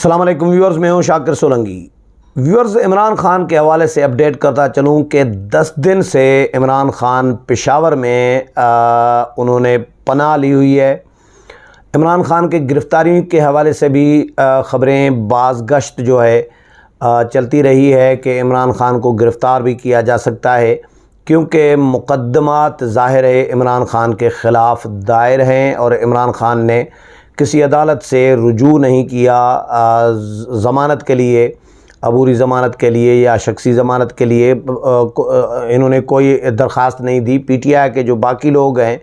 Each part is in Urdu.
السلام علیکم ویورز، میں ہوں شاکر سولنگی۔ ویورز، عمران خان کے حوالے سے اپڈیٹ کرتا چلوں کہ 10 دن سے عمران خان پشاور میں انہوں نے پناہ لی ہوئی ہے۔ عمران خان کے گرفتاری کے حوالے سے بھی خبریں باز گشت جو ہے چلتی رہی ہے کہ عمران خان کو گرفتار بھی کیا جا سکتا ہے، کیونکہ مقدمات ظاہر ہے عمران خان کے خلاف دائر ہیں اور عمران خان نے کسی عدالت سے رجوع نہیں کیا ضمانت کے لیے، عبوری ضمانت کے لیے یا شخصی ضمانت کے لیے انہوں نے کوئی درخواست نہیں دی۔ پی ٹی آئی کے جو باقی لوگ ہیں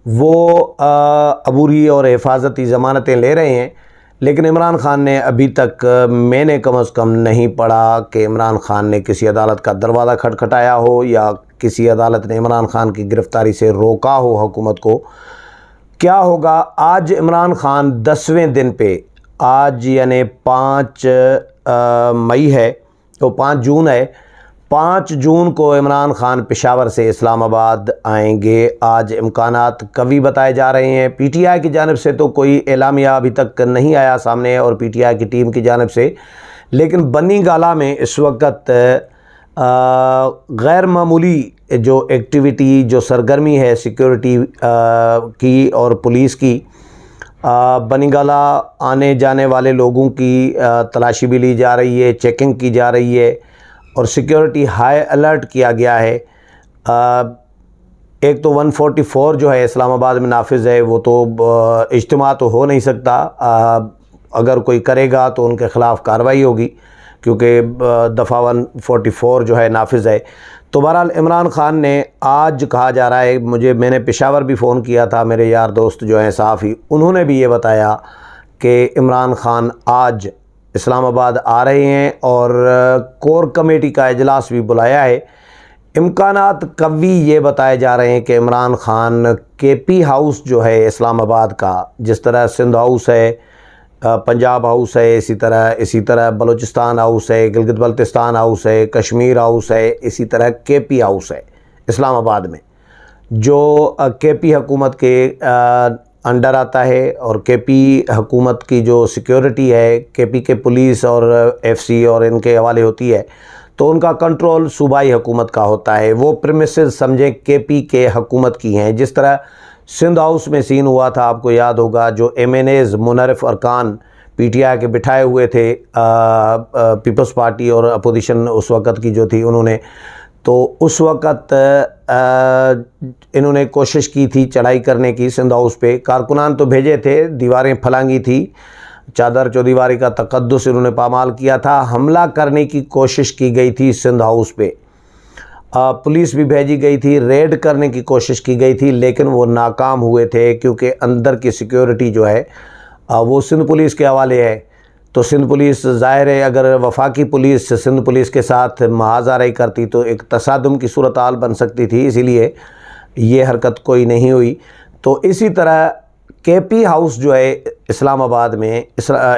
وہ عبوری اور حفاظتی ضمانتیں لے رہے ہیں، لیکن عمران خان نے ابھی تک میں نے کم از کم نہیں پڑھا کہ عمران خان نے کسی عدالت کا دروازہ کھٹکھٹایا ہو یا کسی عدالت نے عمران خان کی گرفتاری سے روکا ہو حکومت کو۔ کیا ہوگا آج عمران خان 10ویں دن پہ، آج یعنی 5 مئی ہے تو 5 جون ہے، 5 جون کو عمران خان پشاور سے اسلام آباد آئیں گے۔ آج امکانات قوی بتائے جا رہے ہیں۔ پی ٹی آئی کی جانب سے تو کوئی اعلامیہ ابھی تک نہیں آیا سامنے اور پی ٹی آئی کی ٹیم کی جانب سے، لیکن بنی گالہ میں اس وقت غیر معمولی جو ایکٹیویٹی، جو سرگرمی ہے سیکیورٹی کی اور پولیس کی، بنی گالہ آنے جانے والے لوگوں کی تلاشی بھی لی جا رہی ہے، چیکنگ کی جا رہی ہے اور سیکیورٹی ہائی الرٹ کیا گیا ہے۔ ایک تو 144 جو ہے اسلام آباد میں نافذ ہے، وہ تو اجتماع تو ہو نہیں سکتا، اگر کوئی کرے گا تو ان کے خلاف کارروائی ہوگی، کیونکہ دفعہ 144 جو ہے نافذ ہے۔ تو بہرحال عمران خان نے آج کہا جا رہا ہے، میں نے پشاور بھی فون کیا تھا، میرے یار دوست جو ہیں صحافی، انہوں نے بھی یہ بتایا کہ عمران خان آج اسلام آباد آ رہے ہیں اور کور کمیٹی کا اجلاس بھی بلایا ہے۔ امکانات قوی یہ بتائے جا رہے ہیں کہ عمران خان کے پی ہاؤس جو ہے اسلام آباد کا، جس طرح سندھ ہاؤس ہے، پنجاب ہاؤس ہے، اسی طرح بلوچستان ہاؤس ہے، گلگت بلتستان ہاؤس ہے، کشمیر ہاؤس ہے، اسی طرح کے پی ہاؤس ہے اسلام آباد میں، جو کے پی حکومت کے انڈر آتا ہے، اور کے پی حکومت کی جو سیکیورٹی ہے کے پی کے پولیس اور ایف سی اور ان کے حوالے ہوتی ہے، تو ان کا کنٹرول صوبائی حکومت کا ہوتا ہے۔ وہ پریمیسز سمجھیں کے پی کے حکومت کی ہیں، جس طرح سندھ ہاؤس میں سین ہوا تھا، آپ کو یاد ہوگا، جو ایم این ایز منرف ارکان پی ٹی آئی کے بٹھائے ہوئے تھے، پیپلز پارٹی اور اپوزیشن اس وقت کی جو تھی، انہوں نے تو اس وقت انہوں نے کوشش کی تھی چڑھائی کرنے کی سندھ ہاؤس پہ، کارکنان تو بھیجے تھے، دیواریں پھلانگی تھی، چادر چودیواری کا تقدس انہوں نے پامال کیا تھا، حملہ کرنے کی کوشش کی گئی تھی سندھ ہاؤس پہ، پولیس بھی بھیجی گئی تھی، ریڈ کرنے کی کوشش کی گئی تھی، لیکن وہ ناکام ہوئے تھے، کیونکہ اندر کی سیکیورٹی جو ہے وہ سندھ پولیس کے حوالے ہے۔ تو سندھ پولیس ظاہر ہے اگر وفاقی پولیس سندھ پولیس کے ساتھ محاذ آرائی کرتی تو ایک تصادم کی صورتحال بن سکتی تھی، اسی لیے یہ حرکت کوئی نہیں ہوئی۔ تو اسی طرح کے پی ہاؤس جو ہے اسلام آباد میں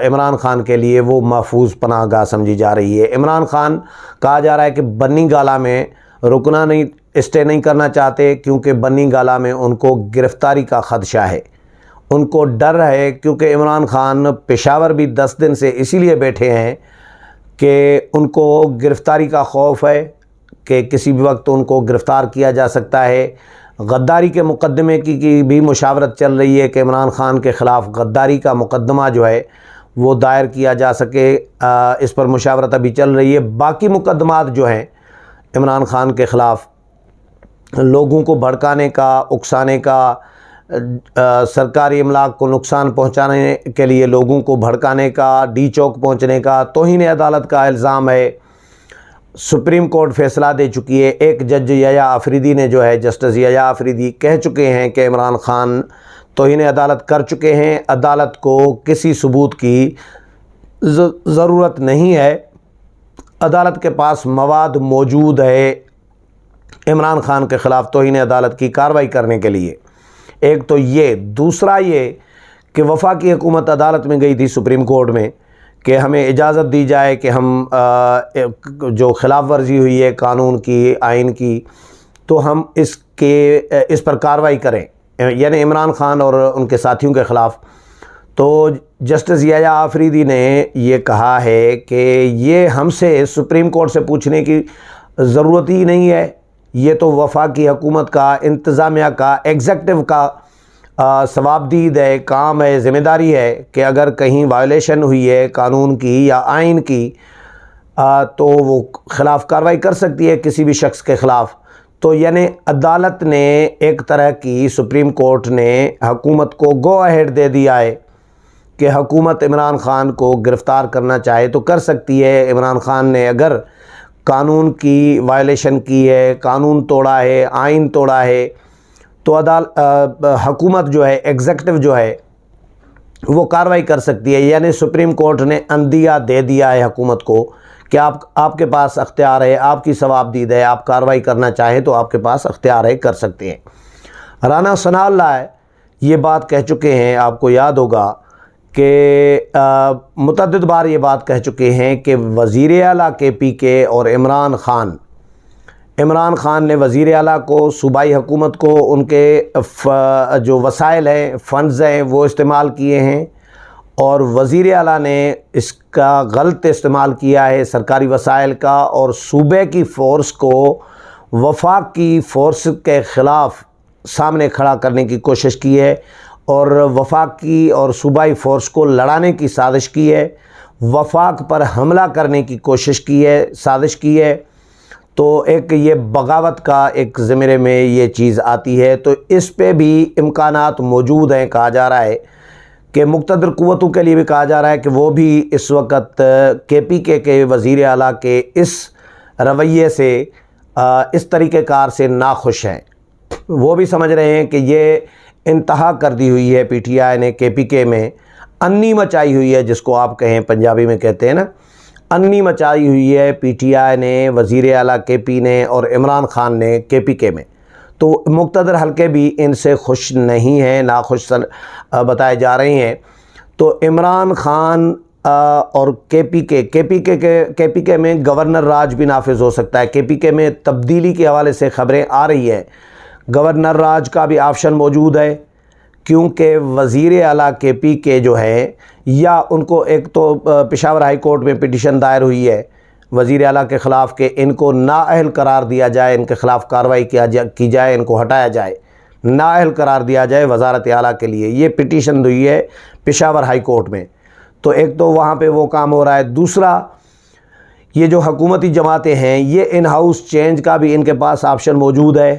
عمران خان کے لیے وہ محفوظ پناہ گاہ سمجھی جا رہی ہے۔ عمران خان کہا جا رہا ہے کہ بنی گالہ میں رکنا نہیں، اسٹے نہیں کرنا چاہتے، کیونکہ بنی گالہ میں ان کو گرفتاری کا خدشہ ہے، ان کو ڈر ہے، کیونکہ عمران خان پشاور بھی 10 دن سے اسی لیے بیٹھے ہیں کہ ان کو گرفتاری کا خوف ہے کہ کسی بھی وقت ان کو گرفتار کیا جا سکتا ہے۔ غداری کے مقدمے کی بھی مشاورت چل رہی ہے کہ عمران خان کے خلاف غداری کا مقدمہ جو ہے وہ دائر کیا جا سکے، اس پر مشاورت ابھی چل رہی ہے۔ باقی مقدمات جو ہیں عمران خان کے خلاف، لوگوں کو بھڑکانے کا، اکسانے کا، سرکاری املاک کو نقصان پہنچانے کے لیے لوگوں کو بھڑکانے کا، ڈی چوک پہنچنے کا، توہین عدالت کا الزام ہے۔ سپریم کورٹ فیصلہ دے چکی ہے، ایک جج یحییٰ آفریدی نے جو ہے، جسٹس یحییٰ آفریدی کہہ چکے ہیں کہ عمران خان توہین عدالت کر چکے ہیں، عدالت کو کسی ثبوت کی ضرورت نہیں ہے، عدالت کے پاس مواد موجود ہے عمران خان کے خلاف توہین عدالت کی کارروائی کرنے کے لیے۔ ایک تو یہ، دوسرا یہ کہ وفاقی حکومت عدالت میں گئی تھی سپریم کورٹ میں کہ ہمیں اجازت دی جائے کہ ہم جو خلاف ورزی ہوئی ہے قانون کی، آئین کی، تو ہم اس پر کارروائی کریں، یعنی عمران خان اور ان کے ساتھیوں کے خلاف۔ تو جسٹس یحییٰ آفریدی نے یہ کہا ہے کہ یہ ہم سے سپریم کورٹ سے پوچھنے کی ضرورت ہی نہیں ہے، یہ تو وفاقی حکومت کا، انتظامیہ کا، ایگزیکٹو کا ثوابدید ہے، کام ہے، ذمہ داری ہے کہ اگر کہیں وائلیشن ہوئی ہے قانون کی یا آئین کی تو وہ خلاف کارروائی کر سکتی ہے کسی بھی شخص کے خلاف۔ تو یعنی عدالت نے ایک طرح کی، سپریم کورٹ نے حکومت کو گو اہیڈ دے دیا ہے کہ حکومت عمران خان کو گرفتار کرنا چاہے تو کر سکتی ہے۔ عمران خان نے اگر قانون کی وائلیشن کی ہے، قانون توڑا ہے، آئین توڑا ہے، تو حکومت جو ہے، ایگزیکٹو جو ہے، وہ کارروائی کر سکتی ہے۔ یعنی سپریم کورٹ نے اندیا دے دیا ہے حکومت کو کہ آپ کے پاس اختیار ہے، آپ کی ثوابدید ہے، آپ کارروائی کرنا چاہیں تو آپ کے پاس اختیار ہے، کر سکتے ہیں۔ رانا ثناء اللہ یہ بات کہہ چکے ہیں، آپ کو یاد ہوگا کہ متعدد بار یہ بات کہہ چکے ہیں کہ وزیر اعلیٰ KPK اور عمران خان نے وزیر اعلیٰ کو، صوبائی حکومت کو، ان کے جو وسائل ہیں، فنڈز ہیں، وہ استعمال کیے ہیں، اور وزیر اعلیٰ نے اس کا غلط استعمال کیا ہے سرکاری وسائل کا، اور صوبے کی فورس کو وفاق کی فورس کے خلاف سامنے کھڑا کرنے کی کوشش کی ہے، اور وفاق کی اور صوبائی فورس کو لڑانے کی سازش کی ہے، وفاق پر حملہ کرنے کی کوشش کی ہے، سازش کی ہے۔ تو ایک یہ بغاوت کا ایک زمرے میں یہ چیز آتی ہے، تو اس پہ بھی امکانات موجود ہیں۔ کہا جا رہا ہے کہ مقتدر قوتوں کے لیے بھی کہا جا رہا ہے کہ وہ بھی اس وقت KPK کے وزیر اعلیٰ کے اس رویے سے، اس طریقہ کار سے ناخوش ہیں۔ وہ بھی سمجھ رہے ہیں کہ یہ انتہا کر دی ہوئی ہے PTI نے، KPK میں انی مچائی ہوئی ہے، جس کو آپ کہیں پنجابی میں کہتے ہیں نا، انی مچائی ہوئی ہے PTI نے، وزیر اعلیٰ KP نے اور عمران خان نے KPK میں۔ تو مقتدر حلقے بھی ان سے خوش نہیں ہیں، ناخوش بتائے جا رہے ہیں۔ تو عمران خان اور KPK میں گورنر راج بھی نافذ ہو سکتا ہے۔ KPK میں تبدیلی کے حوالے سے خبریں آ رہی ہیں، گورنر راج کا بھی آپشن موجود ہے، کیونکہ وزیر اعلیٰ KPK جو ہے، یا ان کو ایک تو پشاور ہائی کورٹ میں پٹیشن دائر ہوئی ہے وزیر اعلیٰ کے خلاف کہ ان کو نااہل قرار دیا جائے، ان کے خلاف کارروائی کی جائے، ان کو ہٹایا جائے، نااہل قرار دیا جائے وزارت اعلیٰ کے لیے، یہ پٹیشن ہوئی ہے پشاور ہائی کورٹ میں۔ تو ایک تو وہاں پہ وہ کام ہو رہا ہے، دوسرا یہ جو حکومتی جماعتیں ہیں، یہ ان ہاؤس چینج کا بھی ان کے پاس آپشن موجود ہے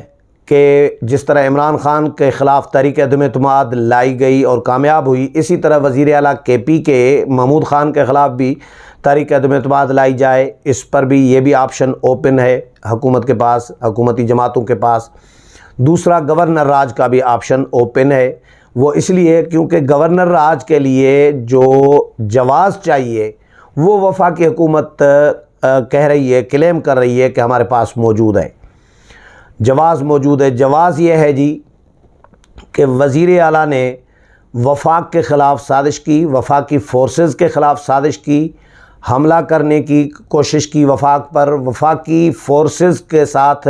کہ جس طرح عمران خان کے خلاف تحریک عدم اعتماد لائی گئی اور کامیاب ہوئی، اسی طرح وزیر اعلیٰ KP کے محمود خان کے خلاف بھی تحریک عدم اعتماد لائی جائے، اس پر بھی یہ بھی آپشن اوپن ہے حکومت کے پاس، حکومتی جماعتوں کے پاس۔ دوسرا گورنر راج کا بھی آپشن اوپن ہے، وہ اس لیے کیونکہ گورنر راج کے لیے جو جواز چاہیے وہ وفاقی حکومت کہہ رہی ہے، کلیم کر رہی ہے کہ ہمارے پاس موجود ہے، جواز موجود ہے۔ جواز یہ ہے جی کہ وزیر اعلیٰ نے وفاق کے خلاف سازش کی، وفاقی فورسز کے خلاف سازش کی، حملہ کرنے کی کوشش کی وفاق پر، وفاقی فورسز کے ساتھ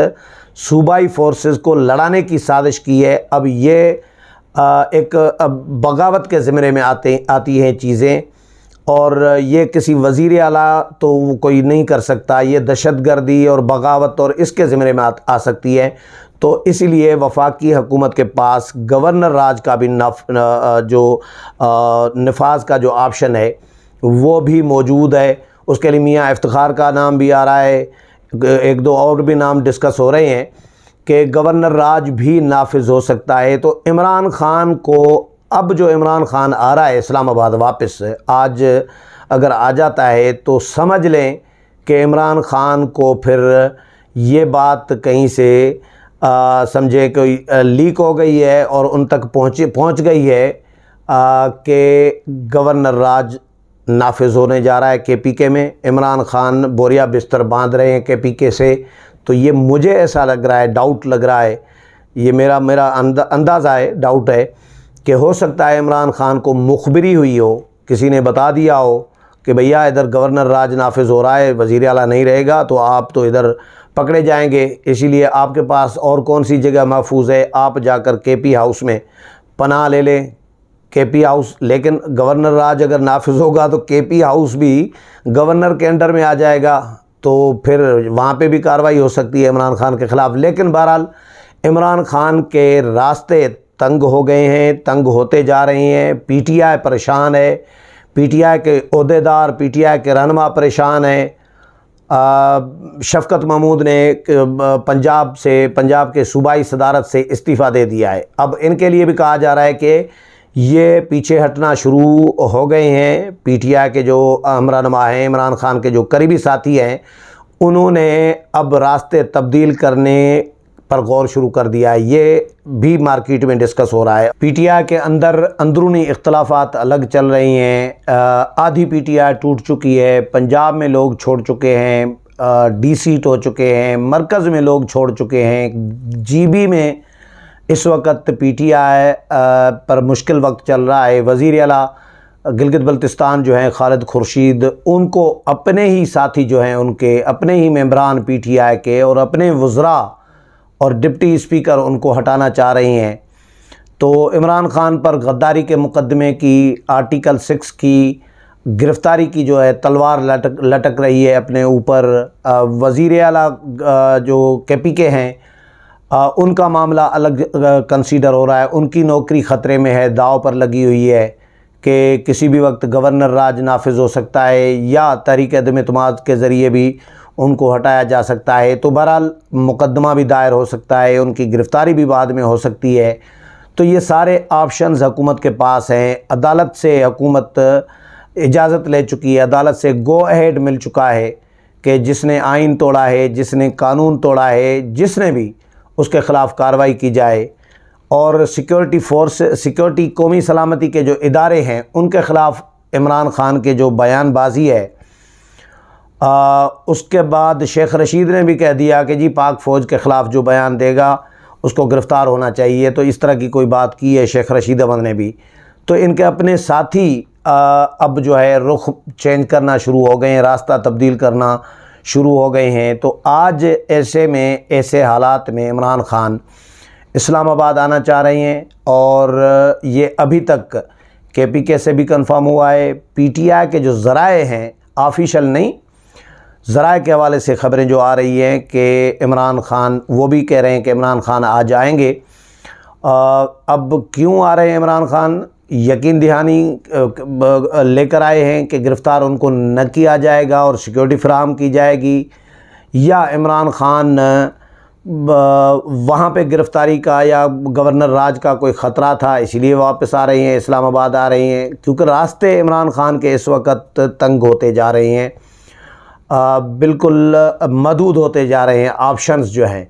صوبائی فورسز کو لڑانے کی سازش کی ہے۔ اب یہ ایک بغاوت کے زمرے میں آتی ہیں چیزیں، اور یہ کسی وزیر اعلیٰ تو کوئی نہیں کر سکتا، یہ دہشت گردی اور بغاوت اور اس کے زمرے میں آ سکتی ہے۔ تو اس لیے وفاقی حکومت کے پاس گورنر راج کا بھی جو نفاذ کا جو آپشن ہے وہ بھی موجود ہے۔ اس کے لیے میاں افتخار کا نام بھی آ رہا ہے، ایک دو اور بھی نام ڈسکس ہو رہے ہیں کہ گورنر راج بھی نافذ ہو سکتا ہے۔ تو عمران خان کو، اب جو عمران خان آ رہا ہے اسلام آباد واپس، آج اگر آ جاتا ہے تو سمجھ لیں کہ عمران خان کو پھر یہ بات کہیں سے سمجھے کوئی لیک ہو گئی ہے اور ان تک پہنچ گئی ہے کہ گورنر راج نافذ ہونے جا رہا ہے KPK میں، عمران خان بوریا بستر باندھ رہے ہیں KPK سے۔ تو یہ مجھے ایسا لگ رہا ہے، ڈاؤٹ لگ رہا ہے، یہ میرا اندازہ ہے، ڈاؤٹ ہے کہ ہو سکتا ہے عمران خان کو مخبری ہوئی ہو، کسی نے بتا دیا ہو کہ بھیا ادھر گورنر راج نافذ ہو رہا ہے، وزیر اعلیٰ نہیں رہے گا تو آپ تو ادھر پکڑے جائیں گے، اسی لیے آپ کے پاس اور کون سی جگہ محفوظ ہے، آپ جا کر KP ہاؤس میں پناہ لے لیں، کے پی ہاؤس، لیکن گورنر راج اگر نافذ ہوگا تو کے پی ہاؤس بھی گورنر کے انڈر میں آ جائے گا، تو پھر وہاں پہ بھی کارروائی ہو سکتی ہے عمران خان کے خلاف۔ لیکن بہرحال عمران خان کے راستے تنگ ہو گئے ہیں، تنگ ہوتے جا رہے ہیں، پی ٹی آئی پریشان ہے، پی ٹی آئی کے عہدیدار، پی ٹی آئی کے رہنما پریشان ہیں۔ شفقت محمود نے پنجاب کے صوبائی صدارت سے استعفیٰ دے دیا ہے۔ اب ان کے لیے بھی کہا جا رہا ہے کہ یہ پیچھے ہٹنا شروع ہو گئے ہیں۔ پی ٹی آئی کے جو رہنما ہیں، عمران خان کے جو قریبی ساتھی ہیں، انہوں نے اب راستے تبدیل کرنے پر غور شروع کر دیا ہے۔ یہ بھی مارکیٹ میں ڈسکس ہو رہا ہے۔ پی ٹی آئی کے اندر اندرونی اختلافات الگ چل رہی ہیں۔ آدھی پی ٹی آئی ٹوٹ چکی ہے، پنجاب میں لوگ چھوڑ چکے ہیں، ڈی سیٹ ہو چکے ہیں، مرکز میں لوگ چھوڑ چکے ہیں، جی بی میں اس وقت پی ٹی آئی پر مشکل وقت چل رہا ہے۔ وزیر اعلیٰ گلگت بلتستان جو ہیں خالد خورشید، ان کو اپنے ہی ساتھی جو ہیں، ان کے اپنے ہی ممبران پی ٹی آئی کے اور اپنے وزراء اور ڈپٹی اسپیکر ان کو ہٹانا چاہ رہی ہیں۔ تو عمران خان پر غداری کے مقدمے کی، آرٹیکل 6 کی گرفتاری کی جو ہے تلوار لٹک رہی ہے اپنے اوپر۔ وزیر اعلیٰ جو کے پی کے ہیں، ان کا معاملہ الگ کنسیڈر ہو رہا ہے۔ ان کی نوکری خطرے میں ہے، داؤ پر لگی ہوئی ہے کہ کسی بھی وقت گورنر راج نافذ ہو سکتا ہے یا تحریک عدم اعتماد کے ذریعے بھی ان کو ہٹایا جا سکتا ہے۔ تو بہرحال مقدمہ بھی دائر ہو سکتا ہے، ان کی گرفتاری بھی بعد میں ہو سکتی ہے۔ تو یہ سارے آپشنز حکومت کے پاس ہیں۔ عدالت سے حکومت اجازت لے چکی ہے، عدالت سے گو اہیڈ مل چکا ہے کہ جس نے آئین توڑا ہے، جس نے قانون توڑا ہے، جس نے بھی، اس کے خلاف کارروائی کی جائے۔ اور سیکورٹی قومی سلامتی کے جو ادارے ہیں، ان کے خلاف عمران خان کے جو بیان بازی ہے، اس کے بعد شیخ رشید نے بھی کہہ دیا کہ جی پاک فوج کے خلاف جو بیان دے گا اس کو گرفتار ہونا چاہیے۔ تو اس طرح کی کوئی بات کی ہے شیخ رشید احمد نے بھی۔ تو ان کے اپنے ساتھی اب جو ہے رخ چینج کرنا شروع ہو گئے ہیں، راستہ تبدیل کرنا شروع ہو گئے ہیں۔ تو آج ایسے حالات میں عمران خان اسلام آباد آنا چاہ رہے ہیں، اور یہ ابھی تک کے پی کے سے بھی کنفرم ہوا ہے۔ پی ٹی آئی کے جو ذرائع ہیں، آفیشل نہیں، ذرائع کے حوالے سے خبریں جو آ رہی ہیں کہ عمران خان، وہ بھی کہہ رہے ہیں کہ عمران خان آ جائیں گے۔ اب کیوں آ رہے ہیں عمران خان؟ یقین دہانی لے کر آئے ہیں کہ گرفتار ان کو نہ کیا جائے گا اور سیکیورٹی فراہم کی جائے گی، یا عمران خان وہاں پہ گرفتاری کا یا گورنر راج کا کوئی خطرہ تھا اس لیے واپس آ رہے ہیں، اسلام آباد آ رہے ہیں؟ کیونکہ راستے عمران خان کے اس وقت تنگ ہوتے جا رہے ہیں، بالکل محدود ہوتے جا رہے ہیں۔ آپشنز جو ہیں،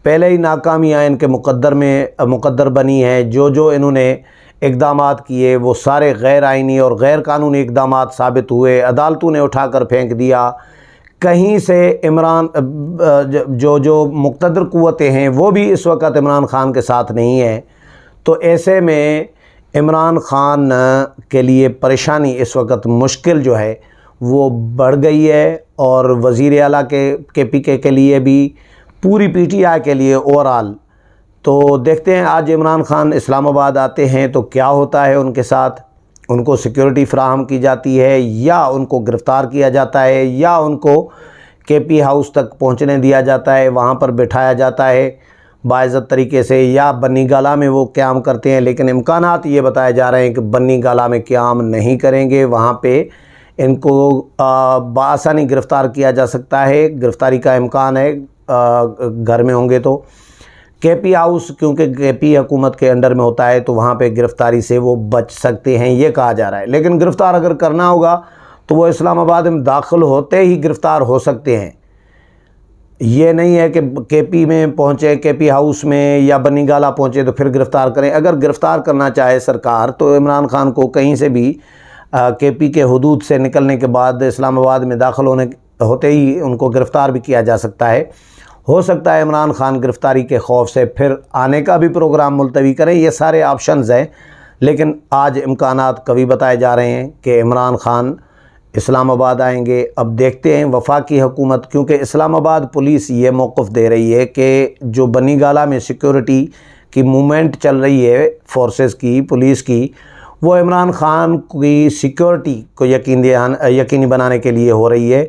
پہلے ہی ناکامیاں ان کے مقدر بنی ہیں۔ جو انہوں نے اقدامات کیے وہ سارے غیر آئینی اور غیر قانونی اقدامات ثابت ہوئے، عدالتوں نے اٹھا کر پھینک دیا۔ کہیں سے جو مقتدر قوتیں ہیں وہ بھی اس وقت عمران خان کے ساتھ نہیں ہیں۔ تو ایسے میں عمران خان کے لیے پریشانی اس وقت مشکل جو ہے وہ بڑھ گئی ہے، اور وزیر اعلیٰ کے پی کے لیے بھی، پوری پی ٹی آئی کے لیے اوورآل۔ تو دیکھتے ہیں آج عمران خان اسلام آباد آتے ہیں تو کیا ہوتا ہے ان کے ساتھ۔ ان کو سیکیورٹی فراہم کی جاتی ہے، یا ان کو گرفتار کیا جاتا ہے، یا ان کو کے پی ہاؤس تک پہنچنے دیا جاتا ہے، وہاں پر بٹھایا جاتا ہے باعزت طریقے سے، یا بنی گالہ میں وہ قیام کرتے ہیں۔ لیکن امکانات یہ بتائے جا رہے ہیں کہ بنی گالہ میں قیام نہیں کریں گے، وہاں پہ ان کو بآسانی گرفتار کیا جا سکتا ہے، گرفتاری کا امکان ہے گھر میں ہوں گے تو۔ کے پی ہاؤس کیونکہ کے پی حکومت کے انڈر میں ہوتا ہے تو وہاں پہ گرفتاری سے وہ بچ سکتے ہیں، یہ کہا جا رہا ہے۔ لیکن گرفتار اگر کرنا ہوگا تو وہ اسلام آباد میں داخل ہوتے ہی گرفتار ہو سکتے ہیں۔ یہ نہیں ہے کہ کے پی میں پہنچے، کے پی ہاؤس میں یا بنی گالہ پہنچے تو پھر گرفتار کریں۔ اگر گرفتار کرنا چاہے سرکار تو عمران خان کو کہیں سے بھی کے پی کے حدود سے نکلنے کے بعد اسلام آباد میں داخل ہوتے ہی ان کو گرفتار بھی کیا جا سکتا ہے۔ ہو سکتا ہے عمران خان گرفتاری کے خوف سے پھر آنے کا بھی پروگرام ملتوی کریں۔ یہ سارے آپشنز ہیں، لیکن آج امکانات قوی بتائے جا رہے ہیں کہ عمران خان اسلام آباد آئیں گے۔ اب دیکھتے ہیں وفاقی حکومت، کیونکہ اسلام آباد پولیس یہ موقف دے رہی ہے کہ جو بنی گالہ میں سیکیورٹی کی موومنٹ چل رہی ہے فورسز کی، پولیس کی، وہ عمران خان کی سیکورٹی کو یقینی بنانے کے لیے ہو رہی ہے،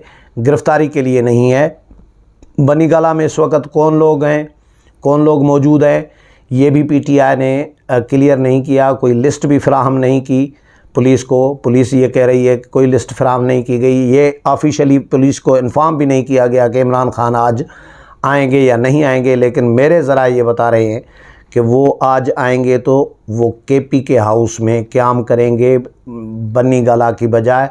گرفتاری کے لیے نہیں ہے۔ بنی گالہ میں اس وقت کون لوگ موجود ہیں، یہ بھی پی ٹی آئی نے کلیئر نہیں کیا، کوئی لسٹ بھی فراہم نہیں کی پولیس کو۔ پولیس یہ کہہ رہی ہے کہ کوئی لسٹ فراہم نہیں کی گئی، یہ آفیشلی پولیس کو انفارم بھی نہیں کیا گیا کہ عمران خان آج آئیں گے یا نہیں آئیں گے، لیکن میرے ذرائع یہ بتا رہے ہیں کہ وہ آج آئیں گے تو وہ کے پی کے ہاؤس میں قیام کریں گے بنی گالہ کی بجائے،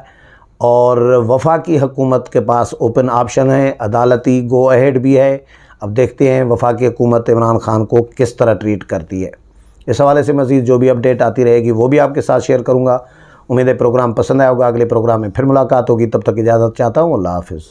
اور وفاقی حکومت کے پاس اوپن آپشن ہے، عدالتی گو اہیڈ بھی ہے۔ اب دیکھتے ہیں وفاقی حکومت عمران خان کو کس طرح ٹریٹ کرتی ہے۔ اس حوالے سے مزید جو بھی اپڈیٹ آتی رہے گی وہ بھی آپ کے ساتھ شیئر کروں گا۔ امید ہے پروگرام پسند آیا ہوگا، اگلے پروگرام میں پھر ملاقات ہوگی، تب تک اجازت چاہتا ہوں، اللہ حافظ۔